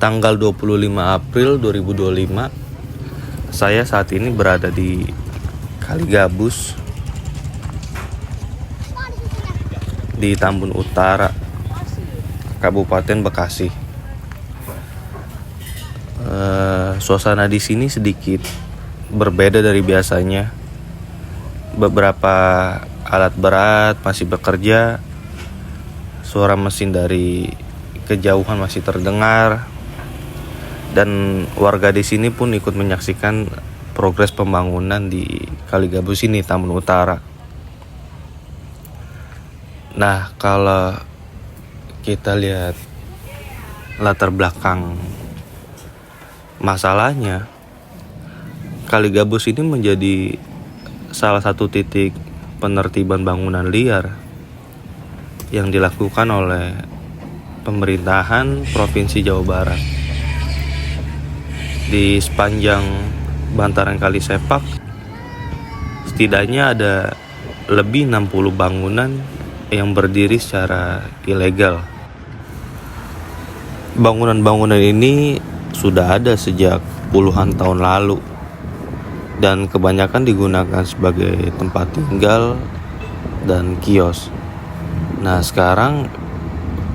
Tanggal 25 April 2025, saya saat ini berada di Kali Gabus di Tambun Utara, Kabupaten Bekasi. Suasana di sini sedikit berbeda dari biasanya. Beberapa alat berat masih bekerja, suara mesin dari kejauhan masih terdengar, dan warga di sini pun ikut menyaksikan progres pembangunan di Kali Gabus ini, Tambun Utara. Nah, kalau kita lihat latar belakang masalahnya, Kali Gabus ini menjadi salah satu titik penertiban bangunan liar yang dilakukan oleh pemerintahan Provinsi Jawa Barat. Di sepanjang bantaran Kali Sepak, setidaknya ada lebih 60 bangunan yang berdiri secara ilegal. Bangunan-bangunan ini sudah ada sejak puluhan tahun lalu dan kebanyakan digunakan sebagai tempat tinggal dan kios. Nah, sekarang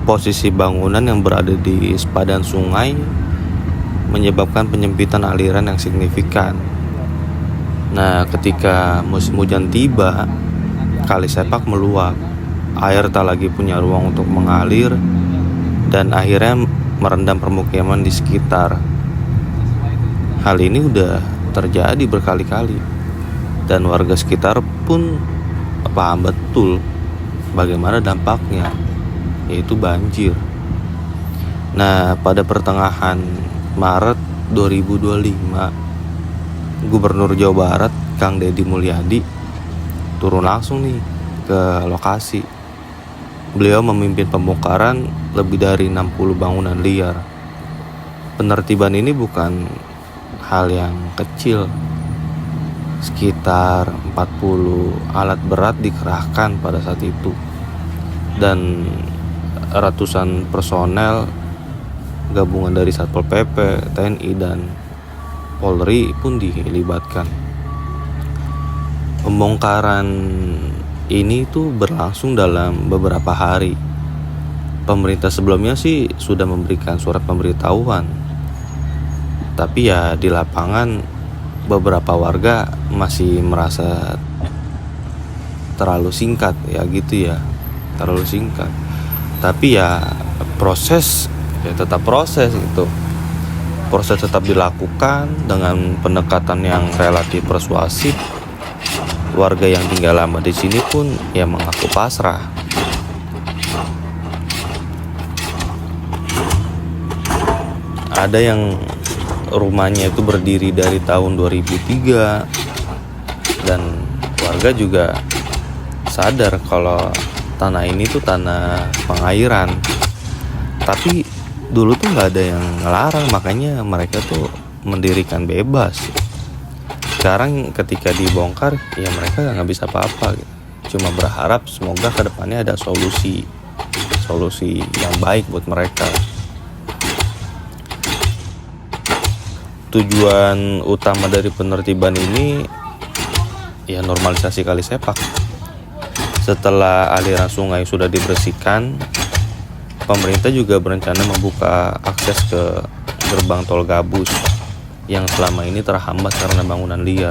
posisi bangunan yang berada di sepadan sungai menyebabkan penyempitan aliran yang signifikan. Nah, ketika musim hujan tiba, Kali Sepak meluap. Air tak lagi punya ruang untuk mengalir dan akhirnya merendam permukiman di sekitar. Hal ini udah terjadi berkali-kali dan warga sekitar pun paham betul bagaimana dampaknya, yaitu banjir. Nah, pada pertengahan Maret 2025, Gubernur Jawa Barat Kang Deddy Mulyadi turun langsung nih ke lokasi. Beliau memimpin pembongkaran lebih dari 60 bangunan liar. Penertiban ini bukan hal yang kecil. Sekitar 40 alat berat dikerahkan pada saat itu, dan ratusan personel gabungan dari Satpol PP, TNI, dan Polri pun dilibatkan. Pembongkaran ini tuh berlangsung dalam beberapa hari. Pemerintah sebelumnya sih sudah memberikan surat pemberitahuan, tapi ya di lapangan beberapa warga masih merasa terlalu singkat, terlalu singkat. Tapi ya proses tetap proses gitu. Proses tetap dilakukan dengan pendekatan yang relatif persuasif. Warga yang tinggal lama di sini pun ya mengaku pasrah. Ada yang rumahnya itu berdiri dari tahun 2003, dan warga juga sadar kalau tanah ini tuh tanah pengairan. Tapi dulu tuh nggak ada yang ngelarang, makanya mereka tuh mendirikan bebas. Sekarang ketika dibongkar, ya mereka nggak bisa apa-apa gitu. Cuma berharap semoga kedepannya ada solusi yang baik buat mereka. Tujuan utama dari penertiban ini ya normalisasi Kali Sepak. Setelah aliran sungai sudah dibersihkan, pemerintah juga berencana membuka akses ke gerbang tol Gabus yang selama ini terhambat karena bangunan liar.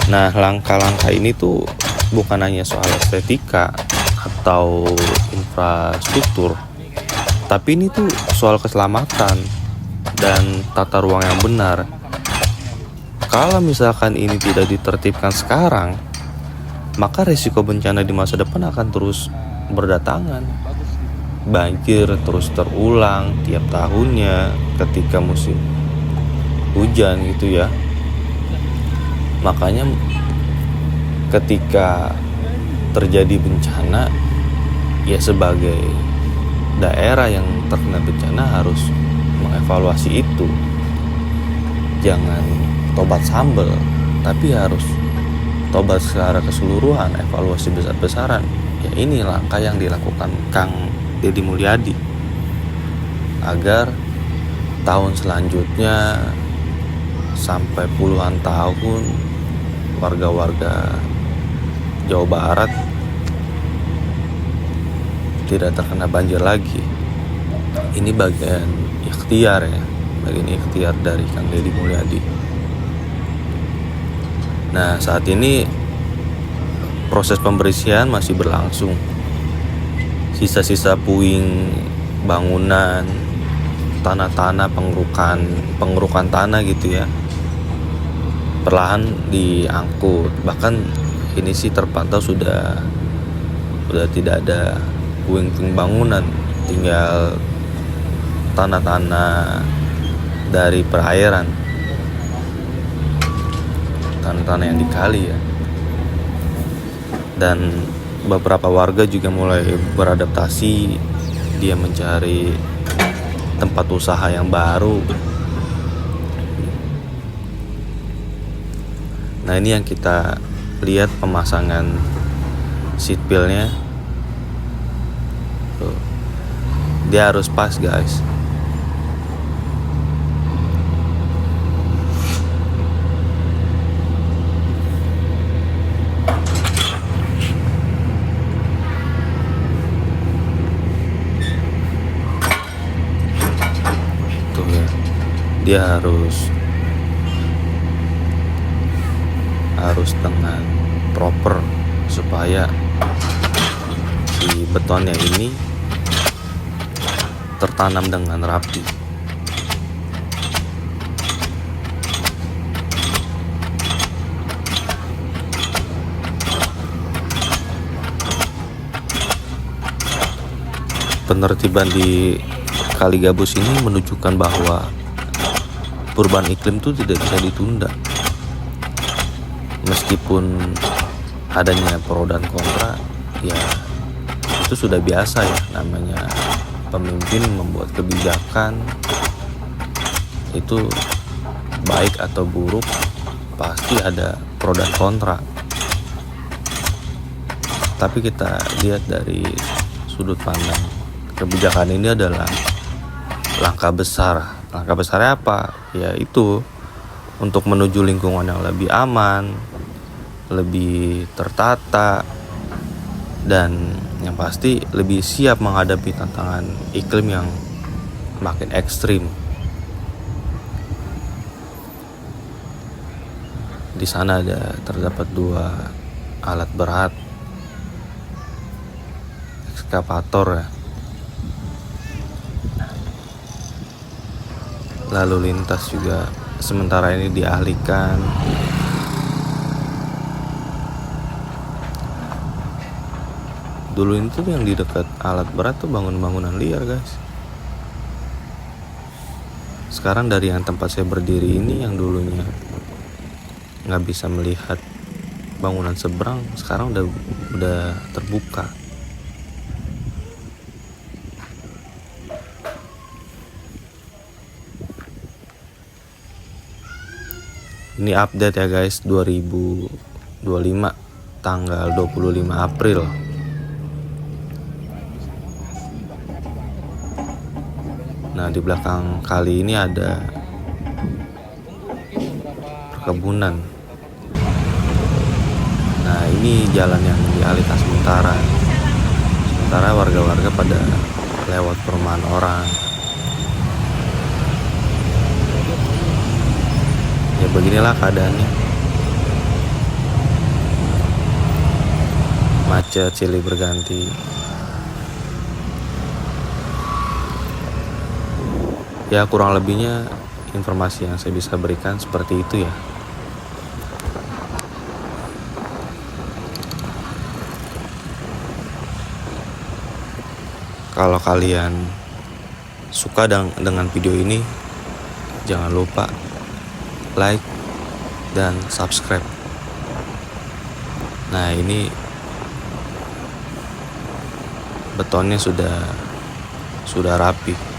Nah, langkah-langkah ini tuh bukan hanya soal estetika atau infrastruktur, tapi ini tuh soal keselamatan dan tata ruang yang benar. Kalau misalkan ini tidak ditertibkan sekarang, maka risiko bencana di masa depan akan terus berdatangan. Banjir terus terulang tiap tahunnya ketika musim hujan gitu ya. Makanya ketika terjadi bencana, ya sebagai daerah yang terkena bencana harus mengevaluasi itu. Jangan tobat sambal, tapi harus tobat secara keseluruhan, evaluasi besar-besaran. Ya ini langkah yang dilakukan Kang Deddy Mulyadi agar tahun selanjutnya sampai puluhan tahun warga-warga Jawa Barat tidak terkena banjir lagi. Ini bagian ikhtiar ya, bagian ikhtiar dari Kang Deddy Mulyadi. Nah, saat ini proses pembersihan masih berlangsung. Sisa-sisa puing bangunan, tanah-tanah, pengerukan tanah gitu ya, perlahan diangkut. Bahkan ini sih terpantau sudah tidak ada puing-puing bangunan, tinggal tanah-tanah dari perairan, tanah-tanah yang dikali ya. Dan beberapa warga juga mulai beradaptasi, dia mencari tempat usaha yang baru. Nah, ini yang kita lihat pemasangan seat belt-nya. Tuh. Dia harus pas, guys. Tuh ya. Dia harus dengan proper supaya si betonnya ini tertanam dengan rapi. Penertiban di Kali Gabus ini menunjukkan bahwa perubahan iklim itu tidak bisa ditunda. Meskipun adanya pro dan kontra, ya itu sudah biasa ya, namanya pemimpin membuat kebijakan itu baik atau buruk pasti ada pro dan kontra. Tapi kita lihat dari sudut pandang kebijakan ini adalah langkah besar. Langkah besarnya apa? Ya itu untuk menuju lingkungan yang lebih aman, lebih tertata, dan yang pasti lebih siap menghadapi tantangan iklim yang makin ekstrim. Di sana terdapat 2 alat berat, ekskavator ya. Lalu lintas juga sementara ini dialihkan. Dulu itu yang di dekat alat berat tuh bangunan liar, guys. Sekarang dari yang tempat saya berdiri ini, yang dulunya nggak bisa melihat bangunan seberang, sekarang udah terbuka. Ini update ya guys, 2025 tanggal 25 April. Nah, di belakang kali ini ada perkebunan. Nah, ini jalan yang dialihkan sementara. Sementara warga-warga pada lewat perumahan orang. Ya beginilah keadaannya. Macet silih berganti. Ya kurang lebihnya informasi yang saya bisa berikan seperti itu ya. Kalau kalian suka dengan video ini, jangan lupa like dan subscribe. Nah, ini betonnya sudah rapi.